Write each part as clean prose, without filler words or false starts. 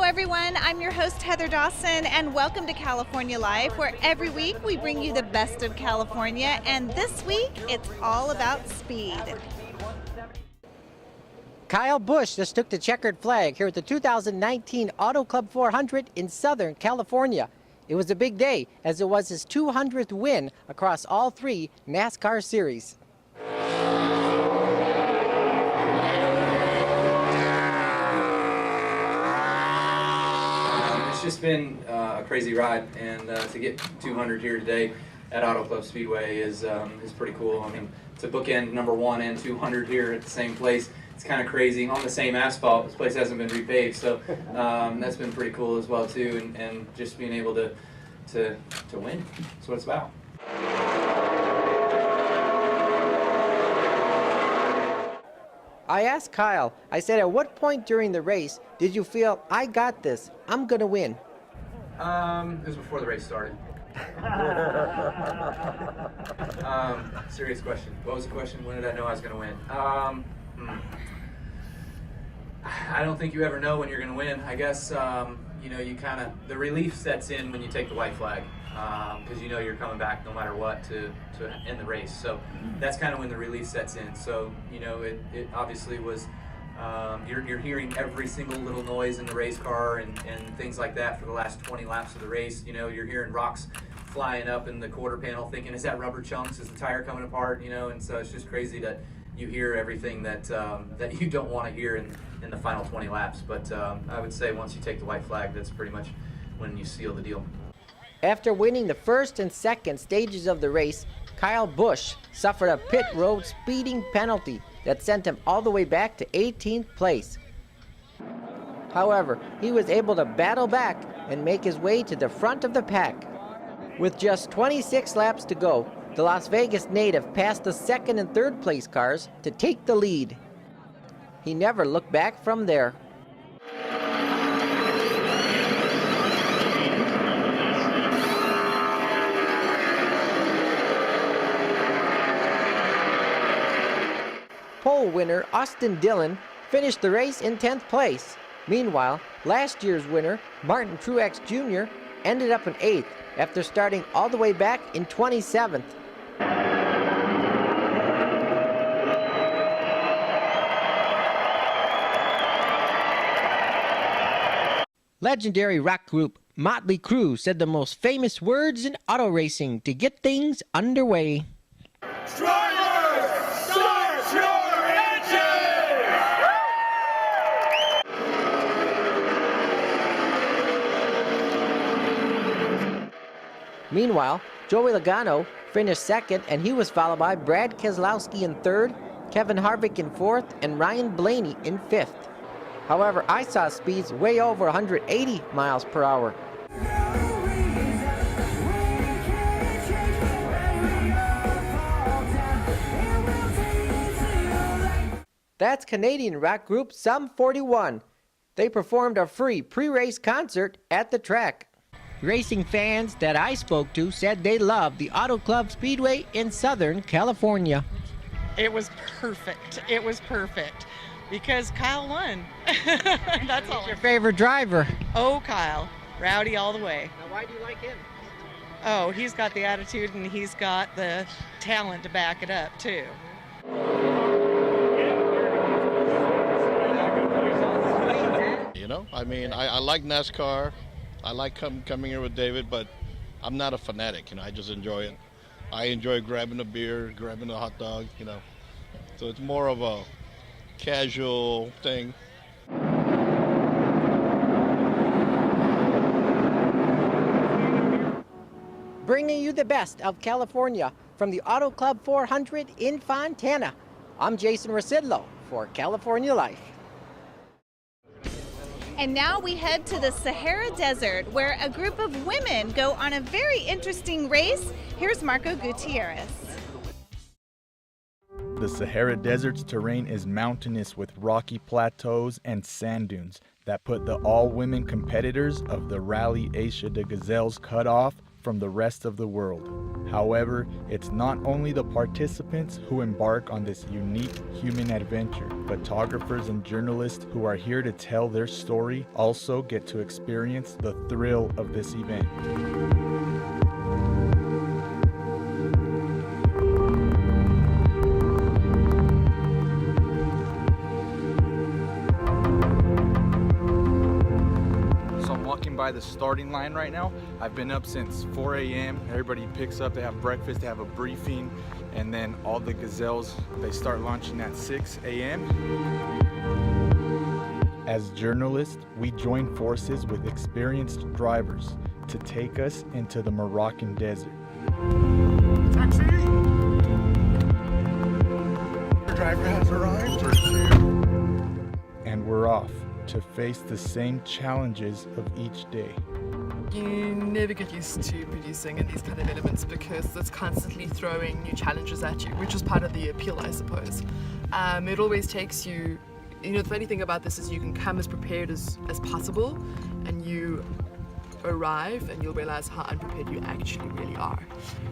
everyone, I'm your host Heather Dawson, and welcome to California Live, where every week we bring you the best of California, and this week it's all about speed. Kyle Busch just took the checkered flag here at the 2019 Autoclub 400 in Southern California. It was a big day, as it was his 200th win across all three NASCAR series. It's just been a crazy ride, and to get 200 here today at Autoclub Speedway is pretty cool. I mean, to bookend number 1 and 200 here at the same place, it's kind of crazy. On the same asphalt, this place hasn't been repaved, so that's been pretty cool as well too. And just being able to win, that's what it's about. I asked Kyle, I said, at what point during the race did you feel, I got this, I'm going to win? It was before the race started. Serious question. What was the question? When did I know I was going to win? I don't think you ever know when you're going to win. I guess, you kind of, the relief sets in when you take the white flag, because you know you're coming back no matter what to end the race. So that's kind of when the relief sets in. So, it obviously was, you're hearing every single little noise in the race car and things like that for the last 20 laps of the race. You're hearing rocks flying up in the quarter panel thinking, is that rubber chunks? Is the tire coming apart? And so it's just crazy that you hear everything that you don't want to hear in the final 20 laps. But I would say once you take the white flag, that's pretty much when you seal the deal. After winning the first and second stages of the race, Kyle Busch suffered a pit road speeding penalty that sent him all the way back to 18th place. However, he was able to battle back and make his way to the front of the pack. With just 26 laps to go, the Las Vegas native passed the second and third place cars to take the lead. He never looked back from there. Pole winner Austin Dillon finished the race in 10th place. Meanwhile, last year's winner, Martin Truex Jr., ended up in 8th after starting all the way back in 27th. Legendary rock group Motley Crue said the most famous words in auto racing to get things underway. Driver, start your engine! Meanwhile, Joey Logano finished second, and he was followed by Brad Keselowski in third, Kevin Harvick in fourth, and Ryan Blaney in fifth. However, I saw speeds way over 180 miles per hour. That's Canadian rock group Sum 41. They performed a free pre-race concert at the track. Racing fans that I spoke to said they loved the Autoclub Speedway in Southern California. It was perfect. It was perfect. Because Kyle won. That's all. Who's your favorite driver? Oh, Kyle. Rowdy all the way. Now, why do you like him? Oh, he's got the attitude and he's got the talent to back it up, too. I like NASCAR. I like coming here with David, but I'm not a fanatic. I just enjoy it. I enjoy grabbing a beer, grabbing a hot dog, So it's more of a casual thing. Bringing you the best of California from the Autoclub 400 in Fontana. I'm Jason Rosidlo for California Life. And now we head to the Sahara Desert, where a group of women go on a very interesting race. Here's Marco Gutierrez. The Sahara Desert's terrain is mountainous with rocky plateaus and sand dunes that put the all-women competitors of the Rally Asia de Gazelles cutoff from the rest of the world. However, it's not only the participants who embark on this unique human adventure. Photographers and journalists who are here to tell their story also get to experience the thrill of this event. By the starting line right now. I've been up since 4 a.m. Everybody picks up, they have breakfast, they have a briefing, and then all the gazelles, they start launching at 6 a.m. As journalists, we join forces with experienced drivers to take us into the Moroccan desert. Taxi! The driver has arrived. And we're off to face the same challenges of each day. You never get used to producing in these kind of elements because it's constantly throwing new challenges at you, which is part of the appeal, I suppose. It always takes you, the funny thing about this is you can come as prepared as possible, and you arrive and you'll realize how unprepared you actually really are.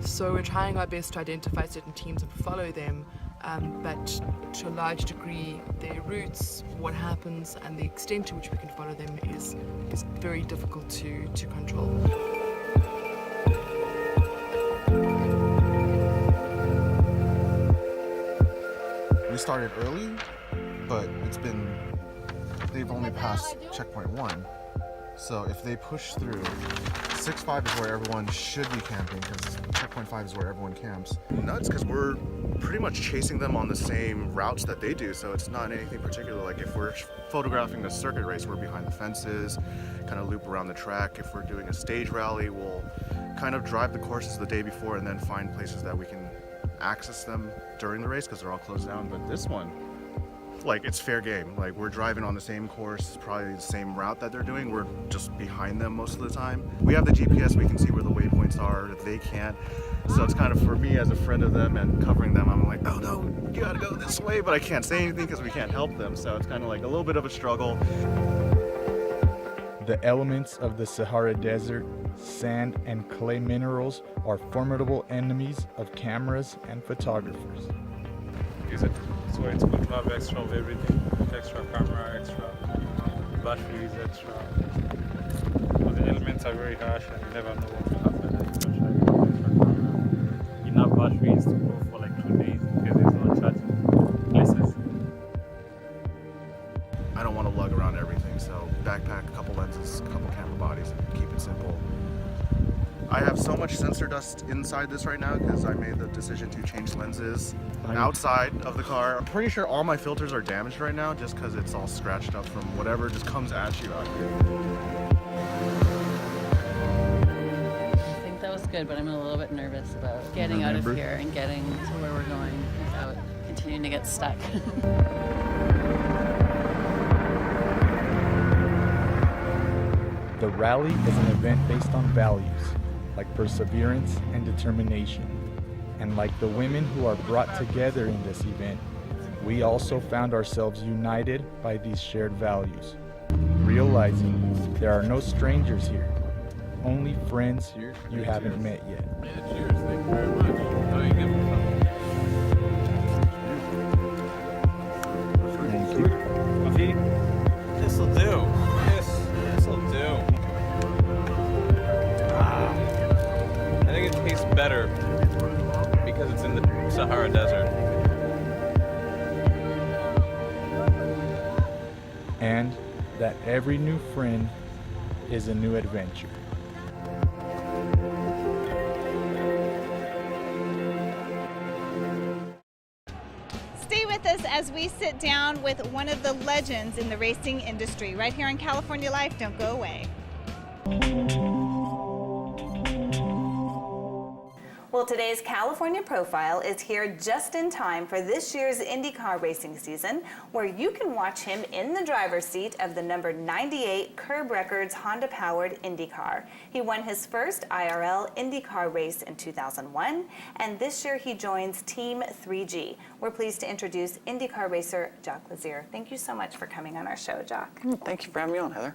So we're trying our best to identify certain teams and follow them, but to a large degree their routes, what happens, and the extent to which we can follow them is very difficult to control. We started early, but they've only passed checkpoint 1. So if they push through, 6-5 is where everyone should be camping, because checkpoint 5 is where everyone camps. Nuts, because we're pretty much chasing them on the same routes that they do, so it's not anything particular. Like if we're photographing a circuit race, we're behind the fences, kind of loop around the track. If we're doing a stage rally, we'll kind of drive the courses the day before and then find places that we can access them during the race because they're all closed down. But this one, like, it's fair game. Like, we're driving on the same course, probably the same route that they're doing. We're just behind them most of the time. We have the GPS, we can see where the waypoints are, they can't. So it's kind of, for me as a friend of them and covering them, I'm like, oh no, you gotta go this way, but I can't say anything because we can't help them. So it's kind of like a little bit of a struggle. The elements of the Sahara Desert, sand and clay minerals, are formidable enemies of cameras and photographers. Use it. So it's good to have extra of everything. Extra camera, extra batteries, extra. But the elements are very harsh and you never know what will happen. Extra camera. Enough batteries to go for like 2 days because there's no charging places. I don't want to lug around everything, so backpack, a couple lenses, a couple camera bodies, and keep it simple. I have so much sensor dust inside this right now because I made the decision to change lenses outside of the car. I'm pretty sure all my filters are damaged right now just because it's all scratched up from whatever just comes at you out here. I think that was good, but I'm a little bit nervous about getting out of here and getting to where we're going without continuing to get stuck. The rally is an event based on values, like perseverance and determination. And like the women who are brought together in this event, we also found ourselves united by these shared values, realizing there are no strangers here, only friends you haven't met yet. Yeah, cheers. Thank you very much. Oh, you give me Thank you. coffee? This'll do. This'll do. I think it tastes better because it's in the Sahara Desert. And that every new friend is a new adventure. Stay with us as we sit down with one of the legends in the racing industry right here on California Life. Don't go away. Well, today's California Profile is here just in time for this year's Indy Car racing season, where you can watch him in the driver's seat of the number 98 Curb Records Honda-powered Indy Car. He won his first IRL Indy Car race in 2001, and this year he joins Team 3G. We're pleased to introduce IndyCar racer Jacques Lazier. Thank you so much for coming on our show, Jacques. Thank you for having me on, Heather.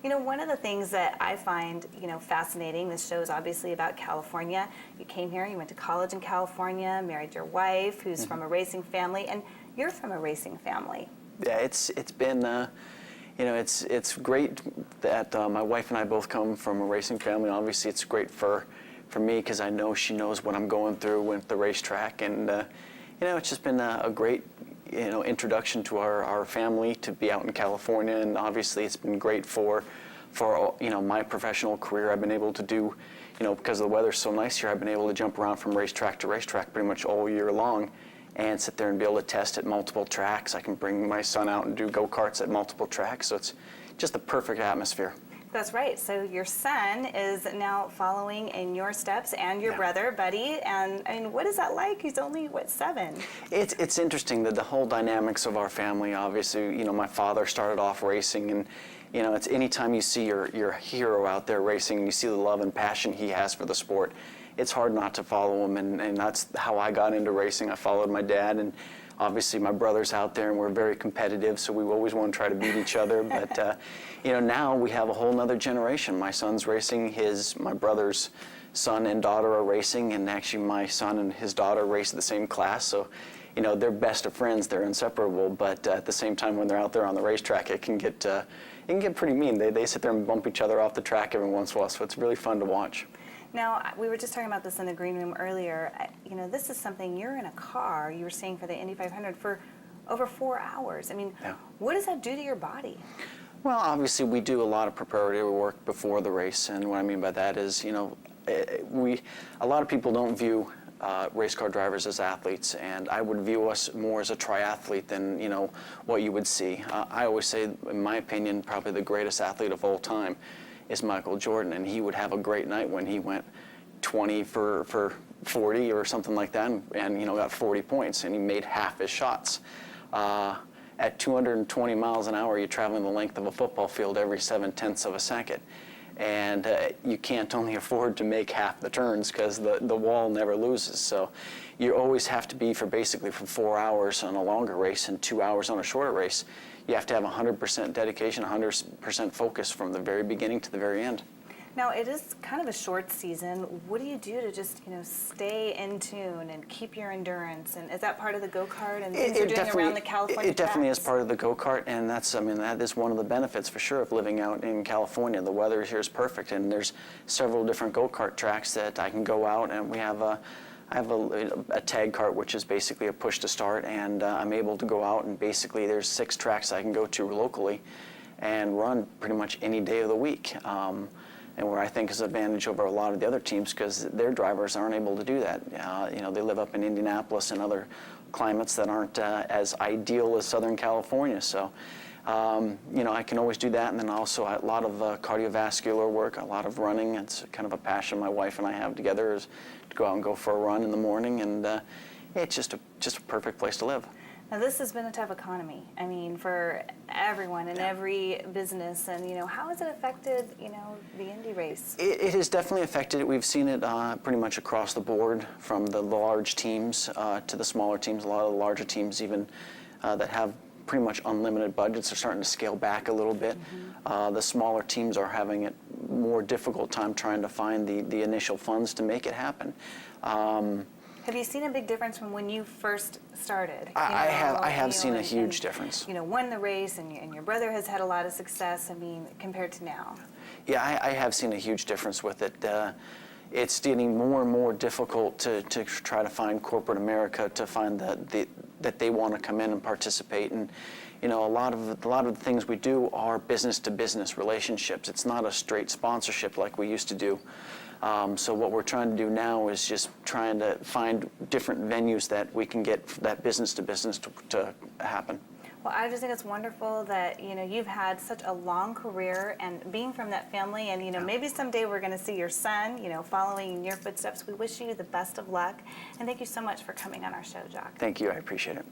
You know, one of the things that I find, fascinating, this show is obviously about California. You came here, you went to college in California, married your wife, who's from a racing family, and you're from a racing family. Yeah, it's been, it's great that my wife and I both come from a racing family. Obviously, it's great for me because I know she knows what I'm going through with the racetrack, and it's just been a great introduction to our family to be out in California, and obviously it's been great for my professional career. I've been able to do, because the weather's so nice here, I've been able to jump around from racetrack to racetrack pretty much all year long and sit there and be able to test at multiple tracks. I can bring my son out and do go-karts at multiple tracks, so it's just the perfect atmosphere. That's right. So your son is now following in your steps, and your brother, Buddy. And I mean, what is that like? He's only, 7? It's interesting that the whole dynamics of our family. Obviously, my father started off racing, and it's anytime you see your hero out there racing, and you see the love and passion he has for the sport, it's hard not to follow him. And that's how I got into racing. I followed my dad, and obviously my brother's out there, and we're very competitive, so we always want to try to beat each other. But now we have a whole nother generation. My son's racing, my brother's son and daughter are racing, and actually my son and his daughter race the same class. So, they're best of friends, they're inseparable. But at the same time, when they're out there on the racetrack, it can get pretty mean. They sit there and bump each other off the track every once in a while, so it's really fun to watch. Now, we were just talking about this in the green room earlier. This is something, you're in a car, you were saying, for the Indy 500 for over 4 hours. I mean, what does that do to your body? Well, obviously, we do a lot of preparatory work before the race, and what I mean by that is, a lot of people don't view race car drivers as athletes, and I would view us more as a triathlete than, what you would see. I always say, in my opinion, probably the greatest athlete of all time is Michael Jordan, and he would have a great night when he went 20 for 40 or something like that, and got 40 points, and he made half his shots. At 220 miles an hour, you're traveling the length of a football field every 7/10 of a second, and you can't only afford to make half the turns because the wall never loses. So you always have to be for 4 hours on a longer race and 2 hours on a shorter race. You have to have 100% dedication, 100% focus from the very beginning to the very end. Now, it is kind of a short season. What do you do to just, stay in tune and keep your endurance? And is that part of the go-kart and things you're doing around the California It definitely tracks? is part of the go-kart, and that is one of the benefits for sure of living out in California. The weather here is perfect, and there's several different go-kart tracks that I can go out, and I have a tag kart, which is basically a push to start, and I'm able to go out, and basically there's 6 tracks I can go to locally and run pretty much any day of the week. And where I think is an advantage over a lot of the other teams because their drivers aren't able to do that. They live up in Indianapolis and other climates that aren't as ideal as Southern California. So, I can always do that, and then also a lot of cardiovascular work, a lot of running. It's kind of a passion my wife and I have together is to go out and go for a run in the morning, and it's just a perfect place to live. Now, this has been a tough economy. I mean, for everyone in every business, and how has it affected, the Indy race? It has definitely affected it. We've seen it pretty much across the board, from the large teams to the smaller teams. A lot of the larger teams, even that have pretty much unlimited budgets, are starting to scale back a little bit. The smaller teams are having a more difficult time trying to find the initial funds to make it happen. Have you seen a big difference from when you first started? I have seen a huge difference. Won the race, and your brother has had a lot of success, compared to now. Yeah, I have seen a huge difference with it. It's getting more and more difficult to try to find corporate America to find that they want to come in and participate. And a lot of the things we do are business-to-business relationships. It's not a straight sponsorship like we used to do. So what we're trying to do now is just trying to find different venues that we can get that business-to-business to happen. Well, I just think it's wonderful that, you know, you've had such a long career and being from that family, and, you know, maybe someday we're going to see your son, you know, following in your footsteps. We wish you the best of luck, and thank you so much for coming on our show, Jacques. Thank you, I appreciate it.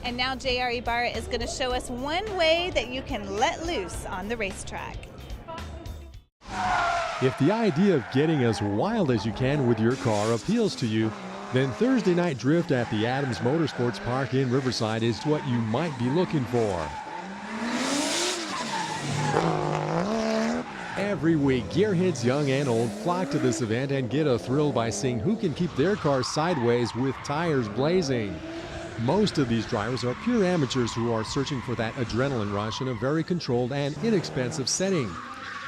And now J.R. Ibarra is going to show us one way that you can let loose on the racetrack. If the idea of getting as wild as you can with your car appeals to you, then Thursday night drift at the Adams Motorsports Park in Riverside is what you might be looking for. Every week, gearheads young and old flock to this event and get a thrill by seeing who can keep their car sideways with tires blazing. Most of these drivers are pure amateurs who are searching for that adrenaline rush in a very controlled and inexpensive setting.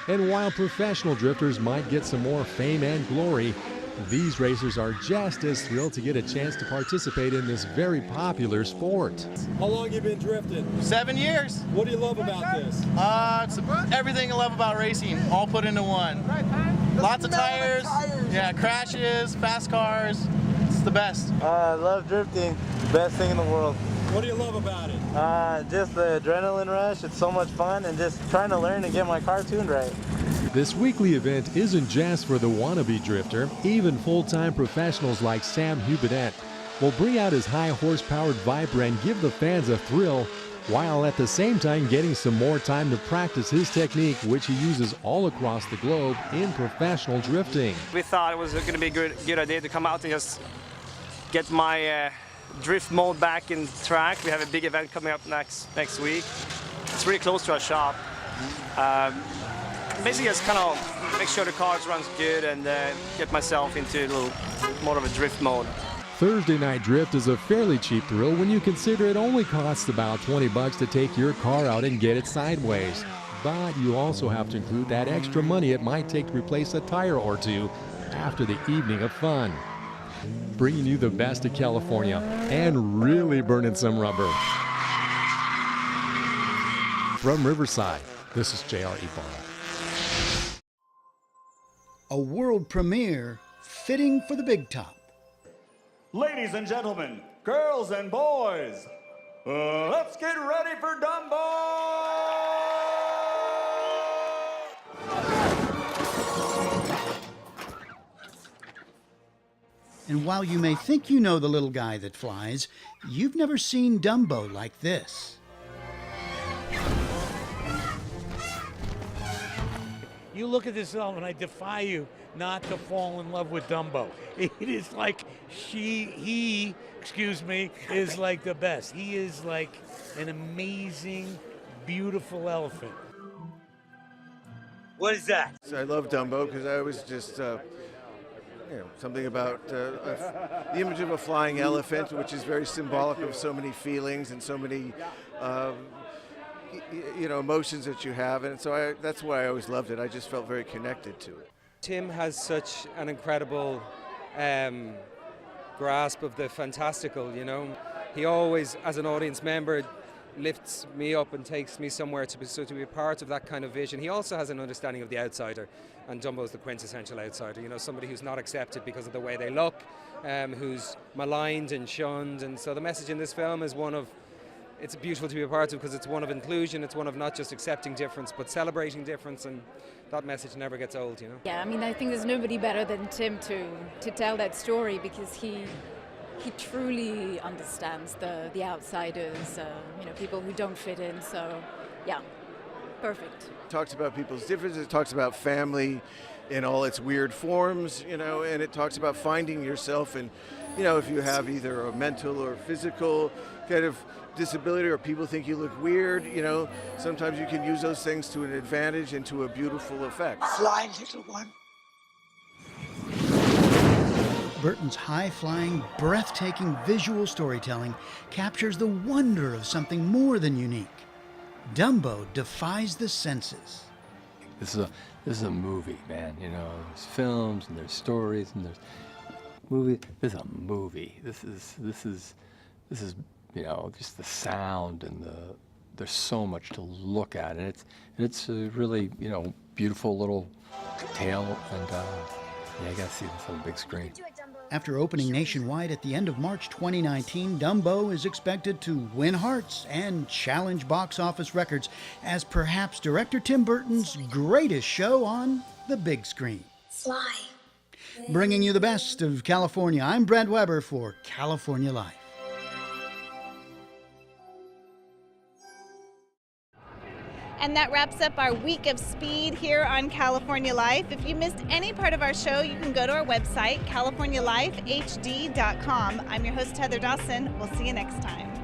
And while professional drifters might get some more fame and glory, these racers are just as thrilled to get a chance to participate in this very popular sport. How long have you been drifting? 7 years. What do you love about this? It's everything I love about racing, all put into one. Lots of tires, yeah, crashes, fast cars. It's the best. I love drifting. Best thing in the world. What do you love about it? Just the adrenaline rush. It's so much fun, and just trying to learn and get my car tuned right. This weekly event isn't just for the wannabe drifter. Even full-time professionals like Sam Hubinet will bring out his high-horsepowered Viper and give the fans a thrill, while at the same time getting some more time to practice his technique, which he uses all across the globe in professional drifting. We thought it was going to be a good idea to come out and just get my drift mode back in track. We have a big event coming up next week. It's really close to our shop. Basically just kind of make sure the car runs good and get myself into a little more of a drift mode. Thursday night drift is a fairly cheap thrill when you consider it only costs about $20 to take your car out and get it sideways. But you also have to include that extra money it might take to replace a tire or two after the evening of fun. Bringing you the best of California and really burning some rubber. From Riverside, this is J.R. Ibarra. A world premiere fitting for the big top. Ladies and gentlemen, girls and boys, let's get ready for Dumbo! And while you may think you know the little guy that flies, you've never seen Dumbo like this. You look at this film and I defy you not to fall in love with Dumbo. It is like he is like the best. He is like an amazing, beautiful elephant. What is that? So I love Dumbo because I was just, something about the image of a flying elephant, which is very symbolic of so many feelings and so many emotions that you have, and so that's why I always loved it. I just felt very connected to it. Tim has such an incredible grasp of the fantastical, you know. He always, as an audience member, lifts me up and takes me somewhere to be a part of that kind of vision. He also has an understanding of the outsider, and Dumbo is the quintessential outsider, you know, somebody who's not accepted because of the way they look, who's maligned and shunned, and so the message in this film is one of, it's beautiful to be a part of because it's one of inclusion, it's one of not just accepting difference but celebrating difference, and that message never gets old, you know. Yeah, I mean, I think there's nobody better than Tim to tell that story because he truly understands the outsiders, people who don't fit in, so yeah, perfect. It talks about people's differences, it talks about family in all its weird forms, and it talks about finding yourself, and if you have either a mental or physical kind of disability or people think you look weird, sometimes you can use those things to an advantage and to a beautiful effect. Fly, little one. Burton's high-flying, breathtaking visual storytelling captures the wonder of something more than unique. Dumbo defies the senses. This is a movie, man. There's films and there's stories and there's movie. This is a movie. This is just the sound and there's so much to look at, and it's a really beautiful little tale, and you gotta see this on the big screen. Do it, Dumbo. After opening nationwide at the end of March 2019, Dumbo is expected to win hearts and challenge box office records as perhaps director Tim Burton's greatest show on the big screen. Fly. Bringing you the best of California, I'm Brad Weber for California Life. And that wraps up our week of speed here on California Life. If you missed any part of our show, you can go to our website, californialifehd.com. I'm your host, Heather Dawson. We'll see you next time.